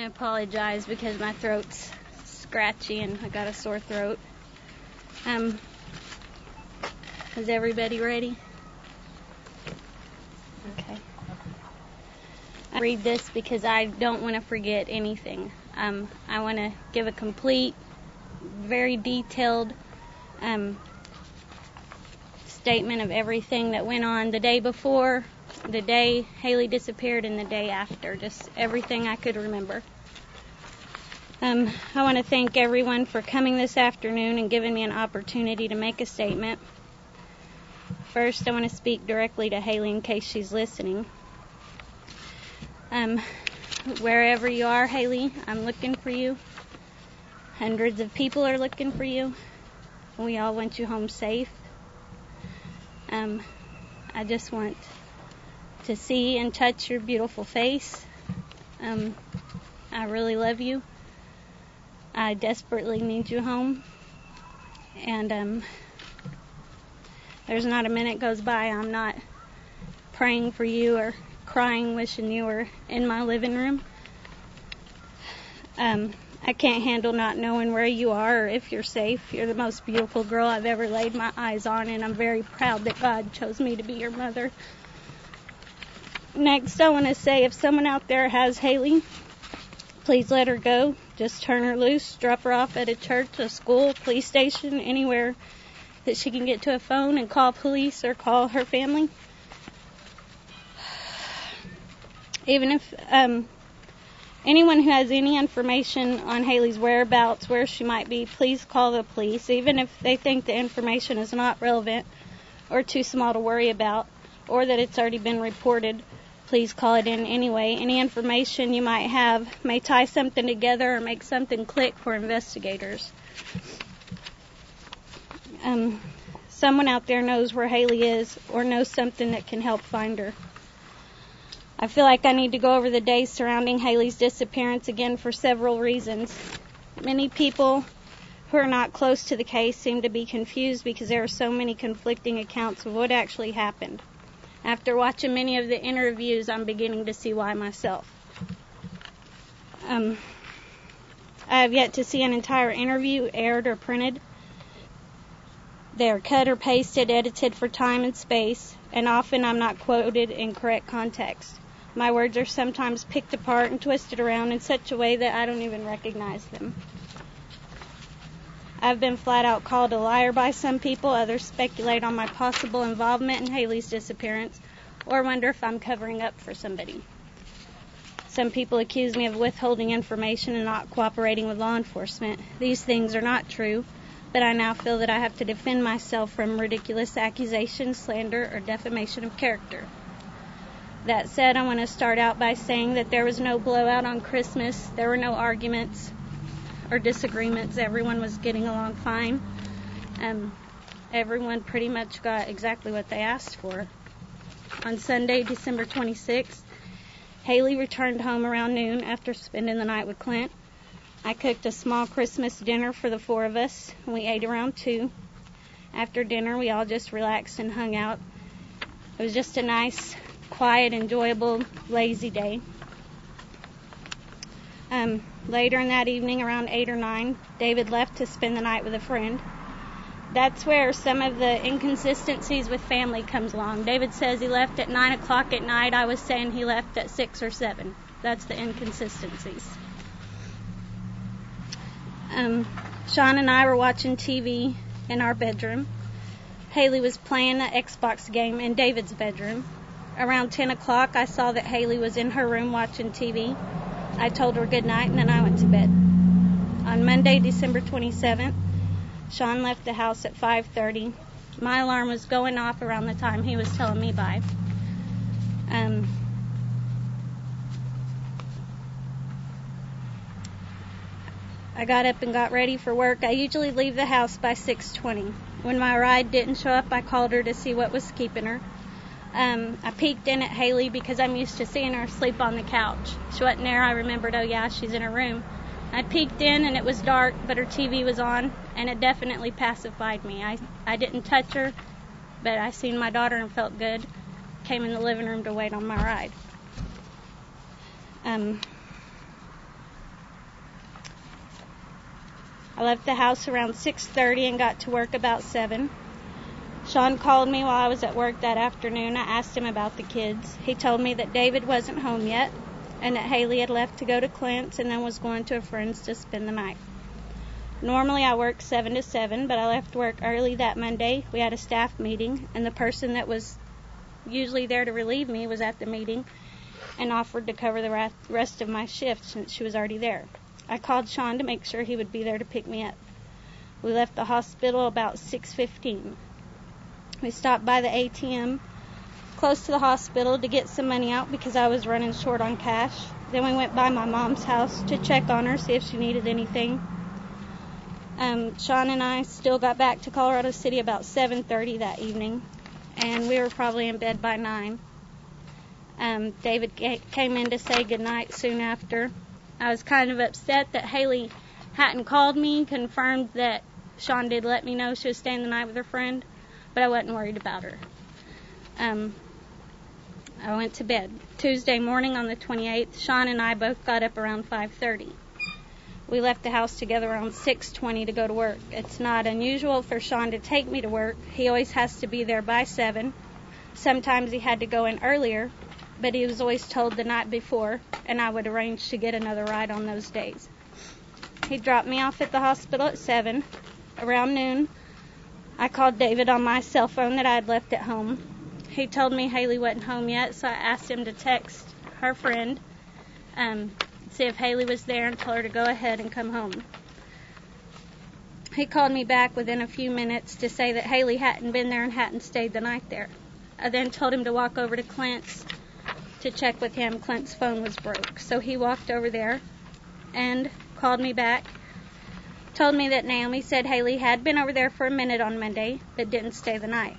to apologize because my throat's scratchy and I got a sore throat. Is everybody ready? Okay. I read this because I don't want to forget anything. I want to give a complete, very detailed statement of everything that went on the day before, the day Hailey disappeared, and the day after. Just everything I could remember. I want to thank everyone for coming this afternoon and giving me an opportunity to make a statement. First, I want to speak directly to Hailey in case she's listening. Wherever you are, Hailey, I'm looking for you. Hundreds of people are looking for you. We all want you home safe. I just want to see and touch your beautiful face. I really love you. I desperately need you home. And there's not a minute goes by I'm not praying for you or crying, wishing you were in my living room. I can't handle not knowing where you are or if you're safe. You're the most beautiful girl I've ever laid my eyes on, and I'm very proud that God chose me to be your mother. Next, I want to say if someone out there has Hailey, please let her go. Just turn her loose, drop her off at a church, a school, police station, anywhere that she can get to a phone and call police or call her family. Even if anyone who has any information on Hailey's whereabouts, where she might be, please call the police. Even if they think the information is not relevant or too small to worry about, or that it's already been reported, please call it in anyway. Any information you might have may tie something together or make something click for investigators. Someone out there knows where Hailey is or knows something that can help find her. I feel like I need to go over the days surrounding Hailey's disappearance again for several reasons. Many people who are not close to the case seem to be confused because there are so many conflicting accounts of what actually happened. After watching many of the interviews, I'm beginning to see why myself. I have yet to see an entire interview aired or printed. They are cut or pasted, edited for time and space, and often I'm not quoted in correct context. My words are sometimes picked apart and twisted around in such a way that I don't even recognize them. I've been flat out called a liar by some people. Others speculate on my possible involvement in Hailey's disappearance or wonder if I'm covering up for somebody. Some people accuse me of withholding information and not cooperating with law enforcement. These things are not true, but I now feel that I have to defend myself from ridiculous accusations, slander, or defamation of character. That said, I want to start out by saying that there was no blowout on Christmas. There were no arguments or disagreements. Everyone was getting along fine. Everyone pretty much got exactly what they asked for. On Sunday, December 26th, Hailey returned home around noon after spending the night with Clint. I cooked a small Christmas dinner for the four of us, and we ate around 2. After dinner, we all just relaxed and hung out. It was just a nice, quiet, enjoyable, lazy day. Later in that evening, around 8 or 9, David left to spend the night with a friend. That's where some of the inconsistencies with family comes along. David says he left at 9 o'clock at night. I was saying he left at 6 or 7. That's the inconsistencies. Sean and I were watching TV in our bedroom. Hailey was playing an Xbox game in David's bedroom. Around 10 o'clock, I saw that Hailey was in her room watching TV. I told her good night, and then I went to bed. On Monday, December 27th, Sean left the house at 5:30. My alarm was going off around the time he was telling me bye. I got up and got ready for work. I usually leave the house by 6:20. When my ride didn't show up, I called her to see what was keeping her. I peeked in at Hailey because I'm used to seeing her asleep on the couch. She wasn't there. I remembered, oh yeah, she's in her room. I peeked in and it was dark, but her TV was on, and it definitely pacified me. I didn't touch her, but I seen my daughter and felt good. Came in the living room to wait on my ride. I left the house around 6:30 and got to work about 7. Sean called me while I was at work that afternoon. I asked him about the kids. He told me that David wasn't home yet and that Hailey had left to go to Clint's and then was going to a friend's to spend the night. Normally I work 7 to 7, but I left work early that Monday. We had a staff meeting, and the person that was usually there to relieve me was at the meeting and offered to cover the rest of my shift since she was already there. I called Sean to make sure he would be there to pick me up. We left the hospital about 6:15. We stopped by the ATM close to the hospital to get some money out because I was running short on cash. Then we went by my mom's house to check on her, see if she needed anything. Sean and I still got back to Colorado City about 7:30 that evening, and we were probably in bed by 9. David came in to say goodnight soon after. I was kind of upset that Hailey hadn't called me, confirmed that Sean did let me know she was staying the night with her friend, but I wasn't worried about her. I went to bed. Tuesday morning on the 28th, Sean and I both got up around 5:30. We left the house together around 6:20 to go to work. It's not unusual for Sean to take me to work. He always has to be there by 7. Sometimes he had to go in earlier, but he was always told the night before, and I would arrange to get another ride on those days. He dropped me off at the hospital at 7. Around noon, I called David on my cell phone that I had left at home. He told me Hailey wasn't home yet, so I asked him to text her friend, see if Hailey was there and tell her to go ahead and come home. He called me back within a few minutes to say that Hailey hadn't been there and hadn't stayed the night there. I then told him to walk over to Clint's to check with him. Clint's phone was broke, so he walked over there and called me back, told me that Naomi said Hailey had been over there for a minute on Monday, but didn't stay the night.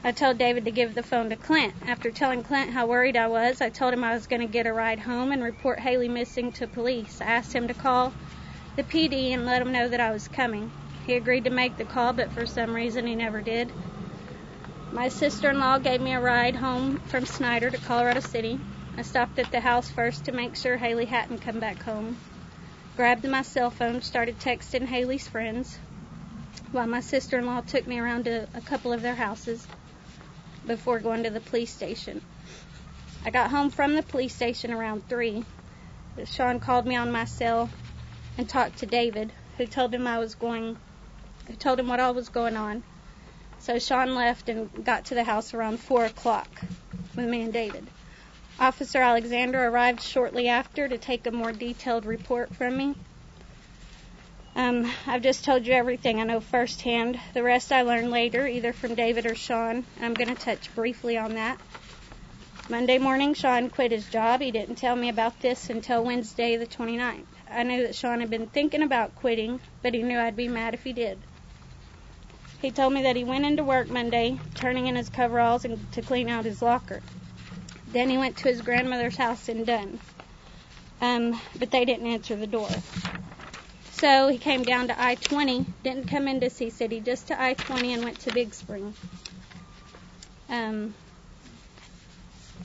I told David to give the phone to Clint. After telling Clint how worried I was, I told him I was going to get a ride home and report Hailey missing to police. I asked him to call the PD and let him know that I was coming. He agreed to make the call, but for some reason he never did. My sister-in-law gave me a ride home from Snyder to Colorado City. I stopped at the house first to make sure Hailey hadn't come back home. Grabbed my cell phone, started texting Hailey's friends, while my sister-in-law took me around to a couple of their houses before going to the police station. I got home from the police station around 3. Sean called me on my cell and talked to David, who told him what all was going on. So Sean left and got to the house around 4 o'clock with me and David. Officer Alexander arrived shortly after to take a more detailed report from me. I've just told you everything I know firsthand. The rest I learned later, either from David or Sean, and I'm going to touch briefly on that. Monday morning, Sean quit his job. He didn't tell me about this until Wednesday the 29th. I knew that Sean had been thinking about quitting, but he knew I'd be mad if he did. He told me that he went into work Monday, turning in his coveralls and to clean out his locker. Then he went to his grandmother's house in Dunn, but they didn't answer the door. So he came down to I-20, didn't come into Sea City, just to I-20 and went to Big Spring.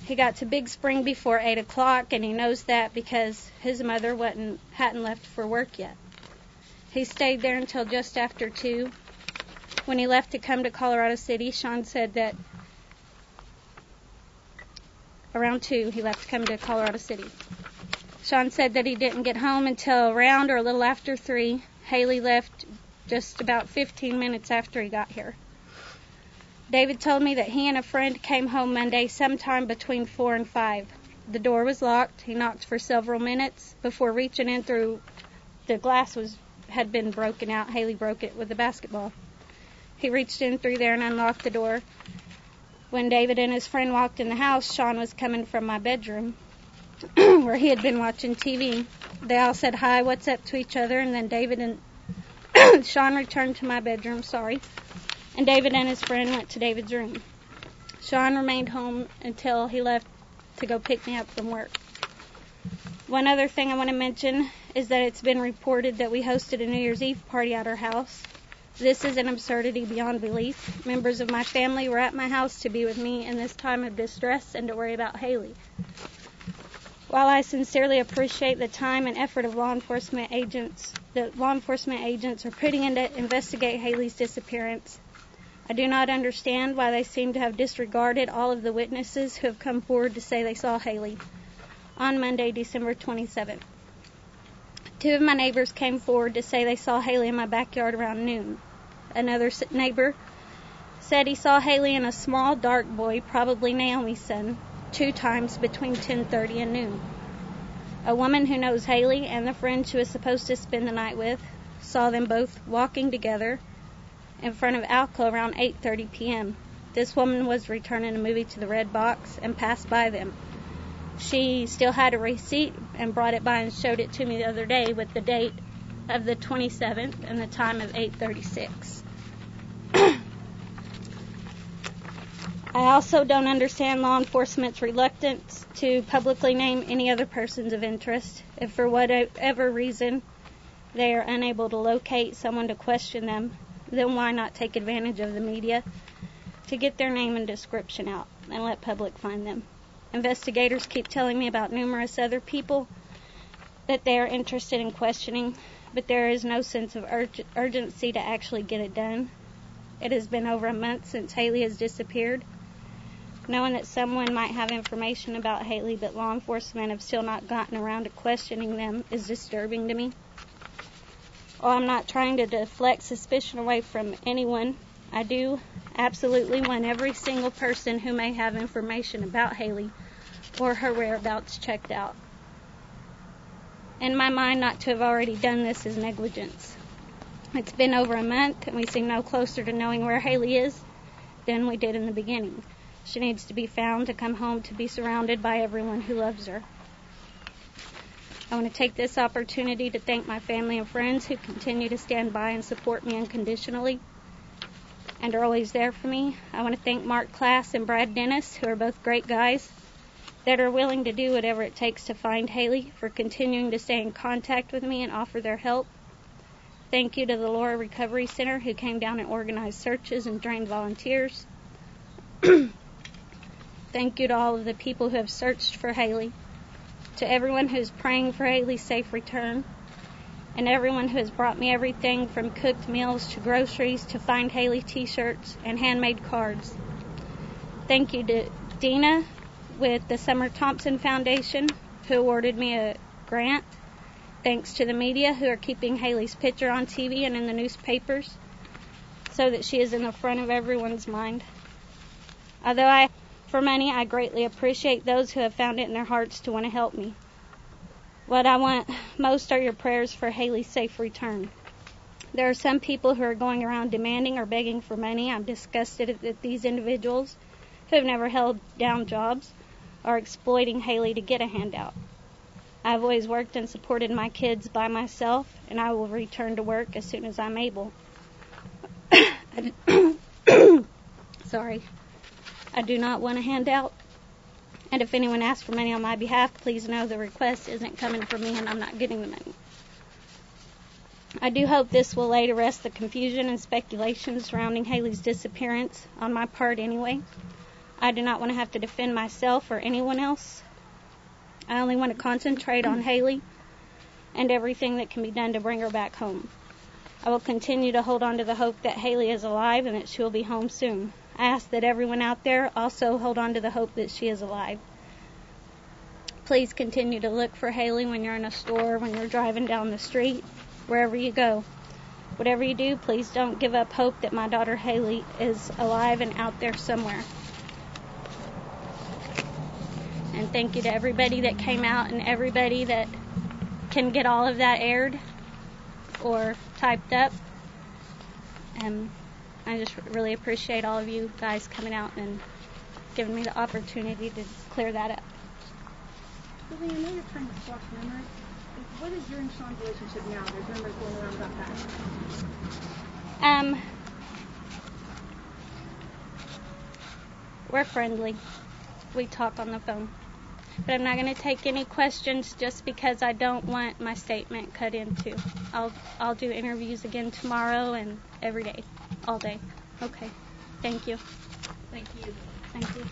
He got to Big Spring before 8 o'clock, and he knows that because his mother hadn't left for work yet. He stayed there until just after 2. When he left to come to Colorado City, Sean said that around 2 he left to come to Colorado City. Sean said that he didn't get home until around or a little after 3. Hailey left just about 15 minutes after he got here. David told me that he and a friend came home Monday sometime between 4 and 5. The door was locked. He knocked for several minutes before reaching in through the glass had been broken out. Hailey broke it with a basketball. He reached in through there and unlocked the door. When David and his friend walked in the house, Sean was coming from my bedroom where he had been watching TV. They all said hi, what's up to each other, and then David and Sean returned to my bedroom, and David and his friend went to David's room. Sean remained home until he left to go pick me up from work. One other thing I want to mention is that it's been reported that we hosted a New Year's Eve party at our house. This is an absurdity beyond belief. Members of my family were at my house to be with me in this time of distress and to worry about Hailey. While I sincerely appreciate the time and effort of law enforcement agents are putting in to investigate Hailey's disappearance, I do not understand why they seem to have disregarded all of the witnesses who have come forward to say they saw Hailey on Monday, December 27th. 2 of my neighbors came forward to say they saw Hailey in my backyard around noon. Another neighbor said he saw Hailey and a small, dark boy, probably Naomi's son, 2 times between 10:30 and noon. A woman who knows Hailey and the friend she was supposed to spend the night with saw them both walking together in front of Alco around 8:30 p.m. This woman was returning a movie to the Red Box and passed by them. She still had a receipt and brought it by and showed it to me the other day with the date of the 27th and the time of 8:36. I also don't understand law enforcement's reluctance to publicly name any other persons of interest. If for whatever reason they are unable to locate someone to question them, then why not take advantage of the media to get their name and description out and let public find them? Investigators keep telling me about numerous other people that they are interested in questioning, but there is no sense of urgency to actually get it done. It has been over a month since Hailey has disappeared. Knowing that someone might have information about Hailey but law enforcement have still not gotten around to questioning them is disturbing to me. While I'm not trying to deflect suspicion away from anyone, I do absolutely want every single person who may have information about Hailey or her whereabouts checked out. In my mind, not to have already done this is negligence. It's been over a month and we seem no closer to knowing where Hailey is than we did in the beginning. She needs to be found, to come home, to be surrounded by everyone who loves her. I want to take this opportunity to thank my family and friends who continue to stand by and support me unconditionally and are always there for me. I want to thank Mark Class and Brad Dennis, who are both great guys that are willing to do whatever it takes to find Hailey, for continuing to stay in contact with me and offer their help. Thank you to the Laura Recovery Center, who came down and organized searches and trained volunteers. Thank you to all of the people who have searched for Hailey, to everyone who is praying for Hailey's safe return, and everyone who has brought me everything from cooked meals to groceries to Find Hailey t-shirts and handmade cards. Thank you to Dina with the Summer Thompson Foundation, who awarded me a grant. Thanks to the media who are keeping Hailey's picture on TV and in the newspapers so that she is in the front of everyone's mind. Although for money, I greatly appreciate those who have found it in their hearts to want to help me. What I want most are your prayers for Hailey's safe return. There are some people who are going around demanding or begging for money. I'm disgusted that these individuals who have never held down jobs are exploiting Hailey to get a handout. I've always worked and supported my kids by myself, and I will return to work as soon as I'm able. Sorry. I do not want a handout, and if anyone asks for money on my behalf, please know the request isn't coming from me and I'm not getting the money. I do hope this will lay to rest the confusion and speculation surrounding Hailey's disappearance, on my part anyway. I do not want to have to defend myself or anyone else. I only want to concentrate on Hailey and everything that can be done to bring her back home. I will continue to hold on to the hope that Hailey is alive and that she will be home soon. I ask that everyone out there also hold on to the hope that she is alive. Please continue to look for Hailey when you're in a store, when you're driving down the street, wherever you go. Whatever you do, please don't give up hope that my daughter Hailey is alive and out there somewhere. And thank you to everybody that came out and everybody that can get all of that aired or typed up. I just really appreciate all of you guys coming out and giving me the opportunity to clear that up. Billie, I know you're trying to squash rumors. What is your and Sean's relationship now? There's rumors going around about that. We're friendly. We talk on the phone. But I'm not going to take any questions just because I don't want my statement cut into. I'll do interviews again tomorrow and every day, all day. Okay. Thank you. Thank you. Thank you.